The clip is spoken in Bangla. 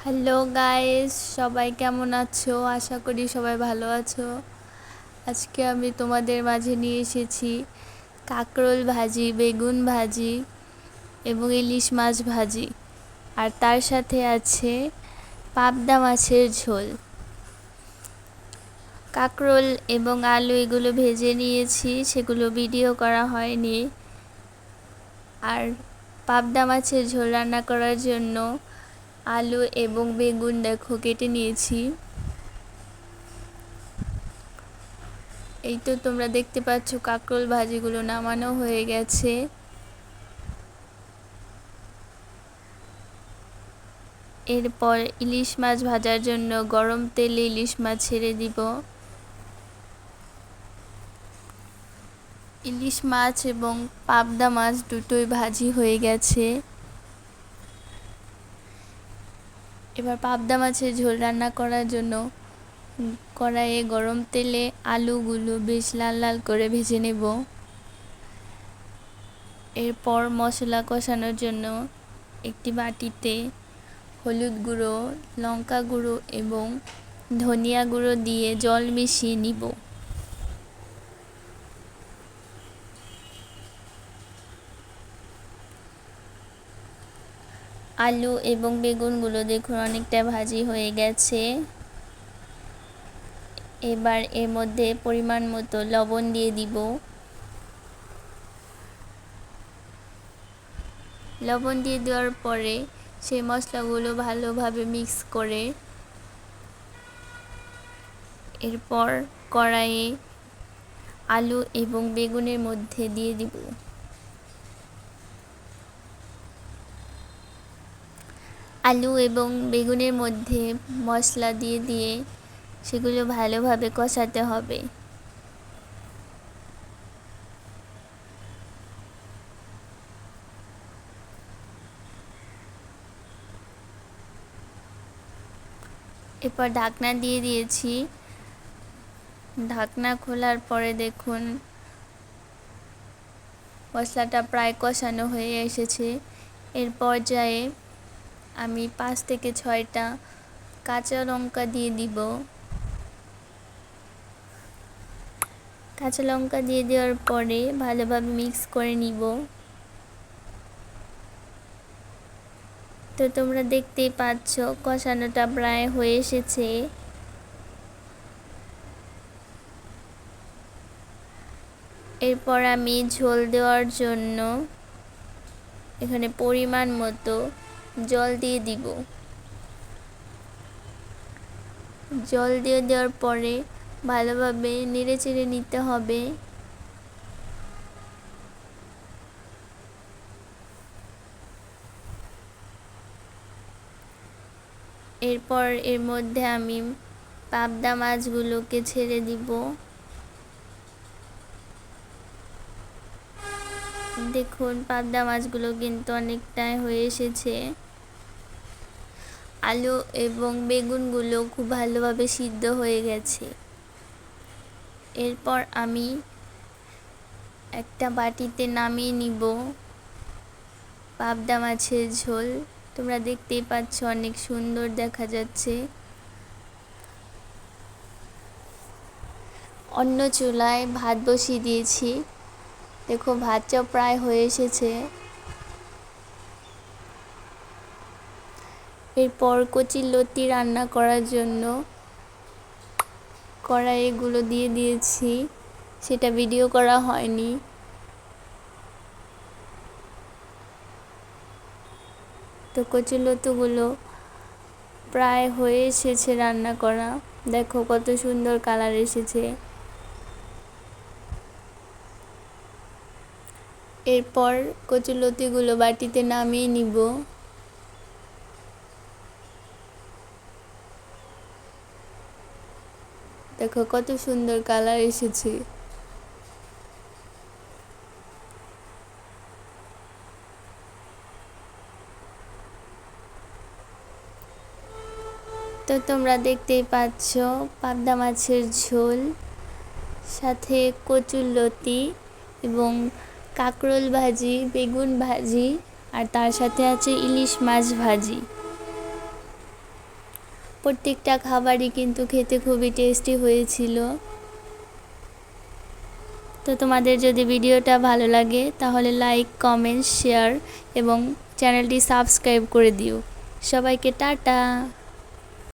হ্যালো গাইস, সবাই কেমন আছো? আশা করি সবাই ভালো আছো। আজকে আমি তোমাদের মাঝে নিয়ে এসেছি কাঁকরোল ভাজি, বেগুন ভাজি এবং ইলিশ মাছ ভাজি, আর তার সাথে আছে পাবদা মাছের ঝোল। কাঁকরোল এবং আলু এগুলো ভেজে নিয়েছি, সেগুলো ভিডিও করা হয়নি। আর পাবদা মাছের ঝোল রান্না করার জন্য আলু এবং বেগুন দেখো কেটে নিয়েছি। এই তো তোমরা দেখতে পাচ্ছ কাঁকরোল ভাজিগুলো নামানো হয়ে গেছে। এরপর ইলিশ মাছ ভাজার জন্য গরম তেলে ইলিশ মাছ ছেড়ে দিব। ইলিশ মাছ এবং পাবদা মাছ দুটোই ভাজি হয়ে গেছে। এবার পাবদা মাছের ঝোল রান্না করার জন্য কড়াইয়ে গরম তেলে আলুগুলো বেশ লাল লাল করে ভেজে নেব। এরপর মশলা কষানোর জন্য একটি বাটিতে হলুদ গুঁড়ো, লঙ্কা গুঁড়ো এবং ধনিয়া গুঁড়ো দিয়ে জল মিশিয়ে নিব। আলু এবং বেগুনগুলো দেখুন অনেকটা ভাজি হয়ে গেছে। এবার এর মধ্যে পরিমাণ মতো লবণ দিয়ে দিব। লবণ দিয়ে দেওয়ার পরে সেই মশলাগুলো ভালোভাবে মিক্স করে এরপর কড়াইয়ে আলু এবং বেগুনের মধ্যে দিয়ে দিব। আলু এবং বেগুনের মধ্যে মশলা দিয়ে দিয়ে সেগুলো ভালোভাবে কষাতে হবে। এরপর ঢাকনা দিয়ে দিয়েছি। ঢাকনা খোলার পরে দেখুন মশলাটা প্রায় কষানো হয়ে এসেছে। এর পর্যায়ে আমি 5 থেকে 6টা কাঁচা লঙ্কা দিয়ে দিব। কাঁচা লঙ্কা দিয়ে দেওয়ার পরে ভালোভাবে মিক্স করে নিব। তো তোমরা দেখতেই পাচ্ছ কষানোটা প্রায় হয়ে এসেছে। এরপর আমি ঝোল দেওয়ার জন্য এখানে পরিমাণ মতো জল দিয়ে দিব। জল দিয়ে দেওয়ার পরে ভালোভাবে নেড়েচেড়ে নিতে হবে। এরপর এর মধ্যে আমি পাবদা মাছগুলোকে ছেড়ে দিব। দেখুন পাবদা মাছগুলো কিন্তু অনেকটাই হয়ে এসেছে। আলু এবং বেগুনগুলো খুব ভালোভাবে সিদ্ধ হয়ে গেছে। এরপর আমি একটা বাটিতে নামিয়ে নিব পাবদা মাছের ঝোল। তোমরা দেখতেই পাচ্ছ অনেক সুন্দর দেখা যাচ্ছে। অন্য চুলায় ভাত বসিয়ে দিয়েছি। দেখো ভাতটা প্রায় হয়ে এসেছে। এরপর কচুরলতি রান্না করার জন্য কড়াইগুলো দিয়ে দিয়েছি, সেটা ভিডিও করা হয়নি। তো কচুরলতিগুলো প্রায় হয়ে এসেছে রান্না করা। দেখো কত সুন্দর কালার এসেছে। এরপর কচুরলতিগুলো বাটিতে নামিয়ে নিব। দেখো কত সুন্দর কালার এসেছে। তো তোমরা দেখতেই পাচ্ছ পাবদা মাছের ঝোল, সাথে কচুরলতি এবং কাঁকরোল ভাজি, বেগুন ভাজি, আর তার সাথে আছে ইলিশ মাছ ভাজি। প্রত্যেকটা খাবারই কিন্তু খেতে খুবই টেস্টি হয়েছিল। তো তোমাদের যদি ভিডিওটা ভালো লাগে তাহলে লাইক, কমেন্ট, শেয়ার এবং চ্যানেলটি সাবস্ক্রাইব করে দিও। সবাইকে টাটা।